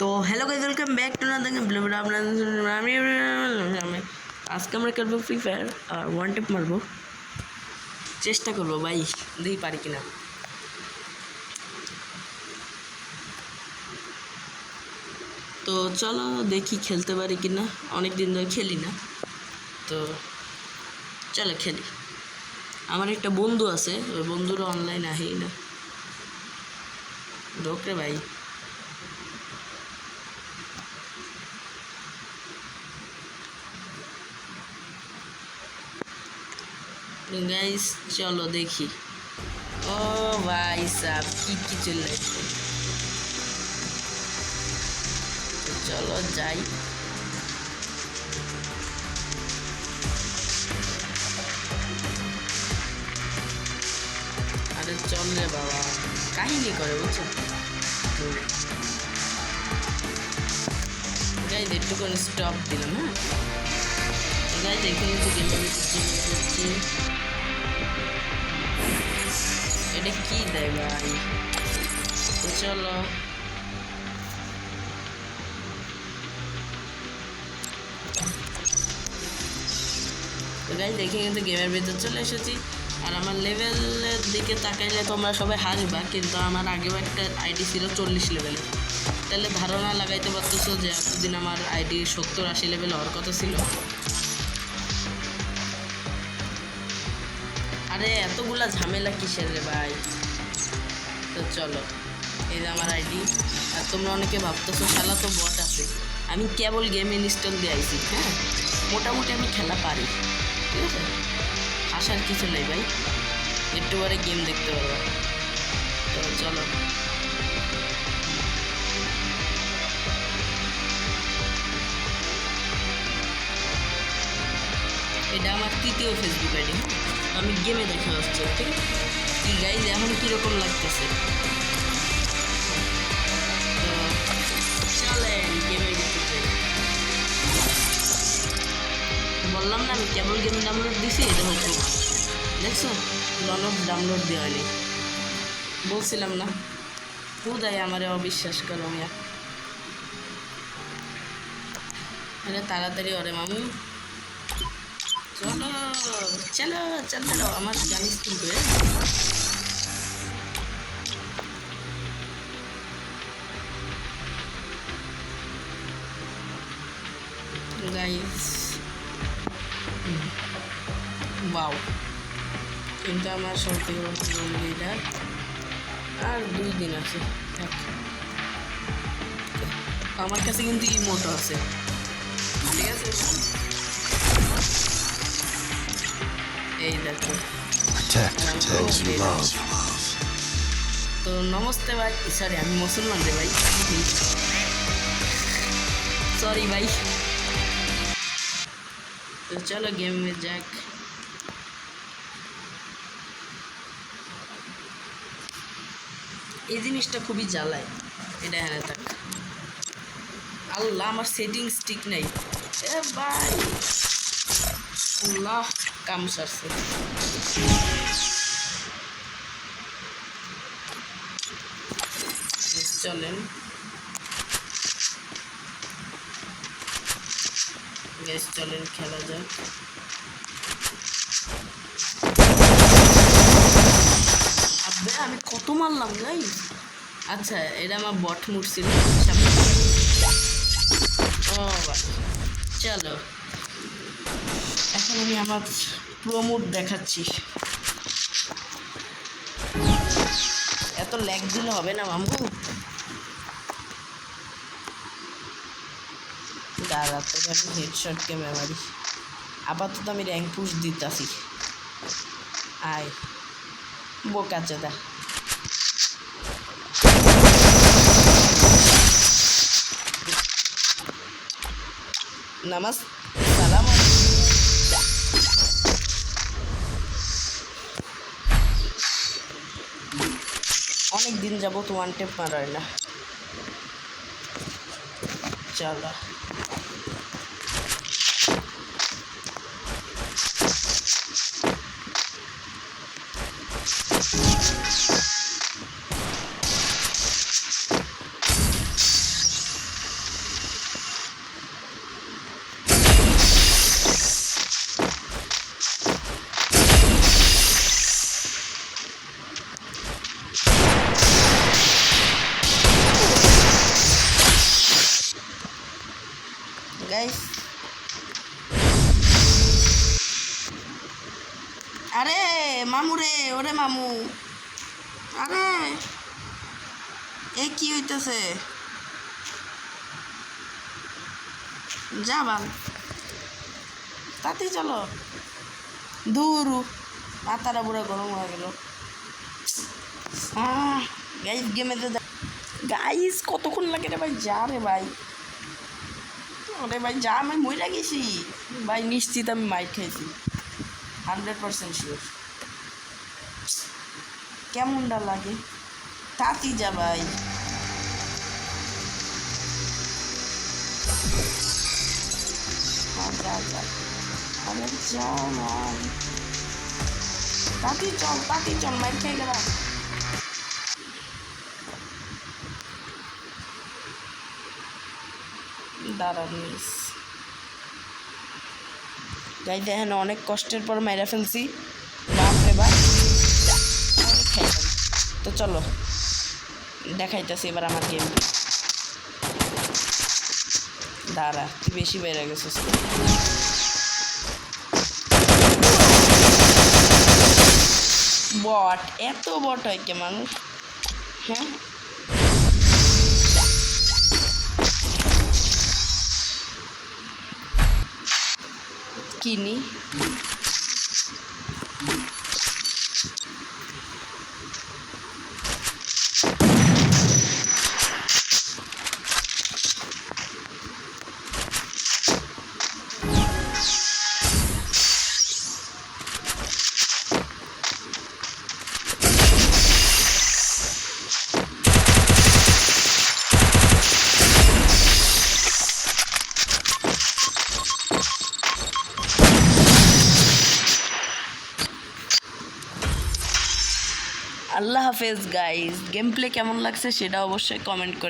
তো hello guys, welcome back to another blog. আমি আজকে আমরা খেলবো ফ্রি ফায়ার আর ওয়ান টেপ মারবো, চেষ্টা করবো ভাই, দেখি পারি কিনা। তো চলো দেখি খেলতে পারি কিনা, অনেক দিন ধরে খেলি না, তো চলো খেলি। আমার একটা বন্ধু আছে, ওই বন্ধুরা অনলাইন আহেই না, ঢোকরে ভাই। গাইস চলো দেখি। ও ভাই সাব কি চলে আসছে, চলো যাই। আরে চল রে বাবা, কাহিনী করে বুঝছো গাইস, একটু করে স্টপ দিলাম। হ্যাঁ গাইস, এখানে তো গেম করছি, এটা কি দেয় ভাই? তো চলো তো গাইস, দেখে কিন্তু গেমের ভিতর চলে এসেছি। আর আমার লেভেলের দিকে তাকাইলে তোমরা সবাই হাসবা, কিন্তু আমার আগেও একটা আইডি ছিল 40 লেভেলের। তাহলে ধারণা লাগাইতে পারতেছো যে এতদিন আমার আইডি 70-80 লেভেল হওয়ার কথা ছিল। আরে এতগুলা ঝামেলা কিসের রে ভাই? তো চলো, এই যে আমার আইডি। আর তোমরা অনেকে ভাবতেছো শালা তো বট আছে, আমি কেবল গেম ইনস্টল দিয়ে আইছি। হ্যাঁ মোটামুটি আমি খেলা পারি, ঠিক আছে, আসার কিছু নেই ভাই, একটু পরে গেম দেখতে পারবো। তো চলো এটা আমার তৃতীয় ফেসবুক আইডি, আমি গেমে দেখা হচ্ছে। ঠিক আছে কি গাইজ, এখন কীরকম লাগতেছে? তো চলেন গেমের ভিতরে। বললাম না আমি কেবল গেম ডাউনলোড দিছি, এটা হচ্ছে দেখছো, ডাউনলোড দেওয়া হয়নি, বলছিলাম না। খুদাই আমারে অবিশ্বাস করো মিয়া। আরে তাড়াতাড়ি ওরে মামু, চলো চলো চলো, আমার জানিস কিন্তু গাইস। ওয়াও, কিন্তু আমার সব থেকে লিডার আর 2 দিন আছে। আমার কাছে কিন্তু ইমোটো আছে, ঠিক আছে। এই দেখো, তো নমস্তে ভাই, সরি আমি মুসলমান রে ভাই, সরি ভাই। তো চলো গেমে যাক। এই জিনিসটা খুবই জ্বালায়, এটা হ্যাঁ থাক। আল্লাহ আমার সেটিংস ঠিক নেই এ ভাই, আল্লাহ কাম সারছে। চলেন গ্যাস, চলেন খেলা যাক। আবে আমি কত মারলাম গাইস। আচ্ছা এটা আমার বট মুড ছিল। ও চলো এখন আমি আমার প্রো মুড দেখাচ্ছি। এত ল্যাগ দিলে হবে না মামু, দাঁড়া তোকে আমি হেডশটকে মেমারি। আপাতত আমি র্যাঙ্ক পুশ দিতেছি, আয় বোকা চোদা। নামাজ সালাম। অনেক দিন যাবত ওয়ান টেপ মারার না, চলো। গাইস। আরে মামু রে, ওরে মামু, আরে এ কি হইতেছে? যা বাল, তাতেই চলো। দূরু মাথাটা পুরো গরম হয়ে গেল। গাইস গেমে তো গাইস কতক্ষণ লাগে রে ভাই, যা রে ভাই। আরে ভাই যা, আমি মইরা গেছি ভাই, নিশ্চিত আমি মাইর খাইছি, 100% শিওর। কেমনটা লাগে, তাতি যা ভাই। যা যা, আরে যা ভাই, তাতি চল মাইর খেয়ে গেলাম। দাঁড়া মিস গাই, দেখেন অনেক কষ্টের পর মাইরা ফেলছি, বাপরে বাপ। তো চলো দেখাইতেছি এবার আমার গেম। দাঁড়া, তুই বেশি বেড়ে গেছিস। বট, এত বট হয় কে মানুষ? হ্যাঁ কিনি আল্লাহ হাফেজ গাইস। গেম প্লে কেমন লাগছে সেটা অবশ্যই কমেন্ট করে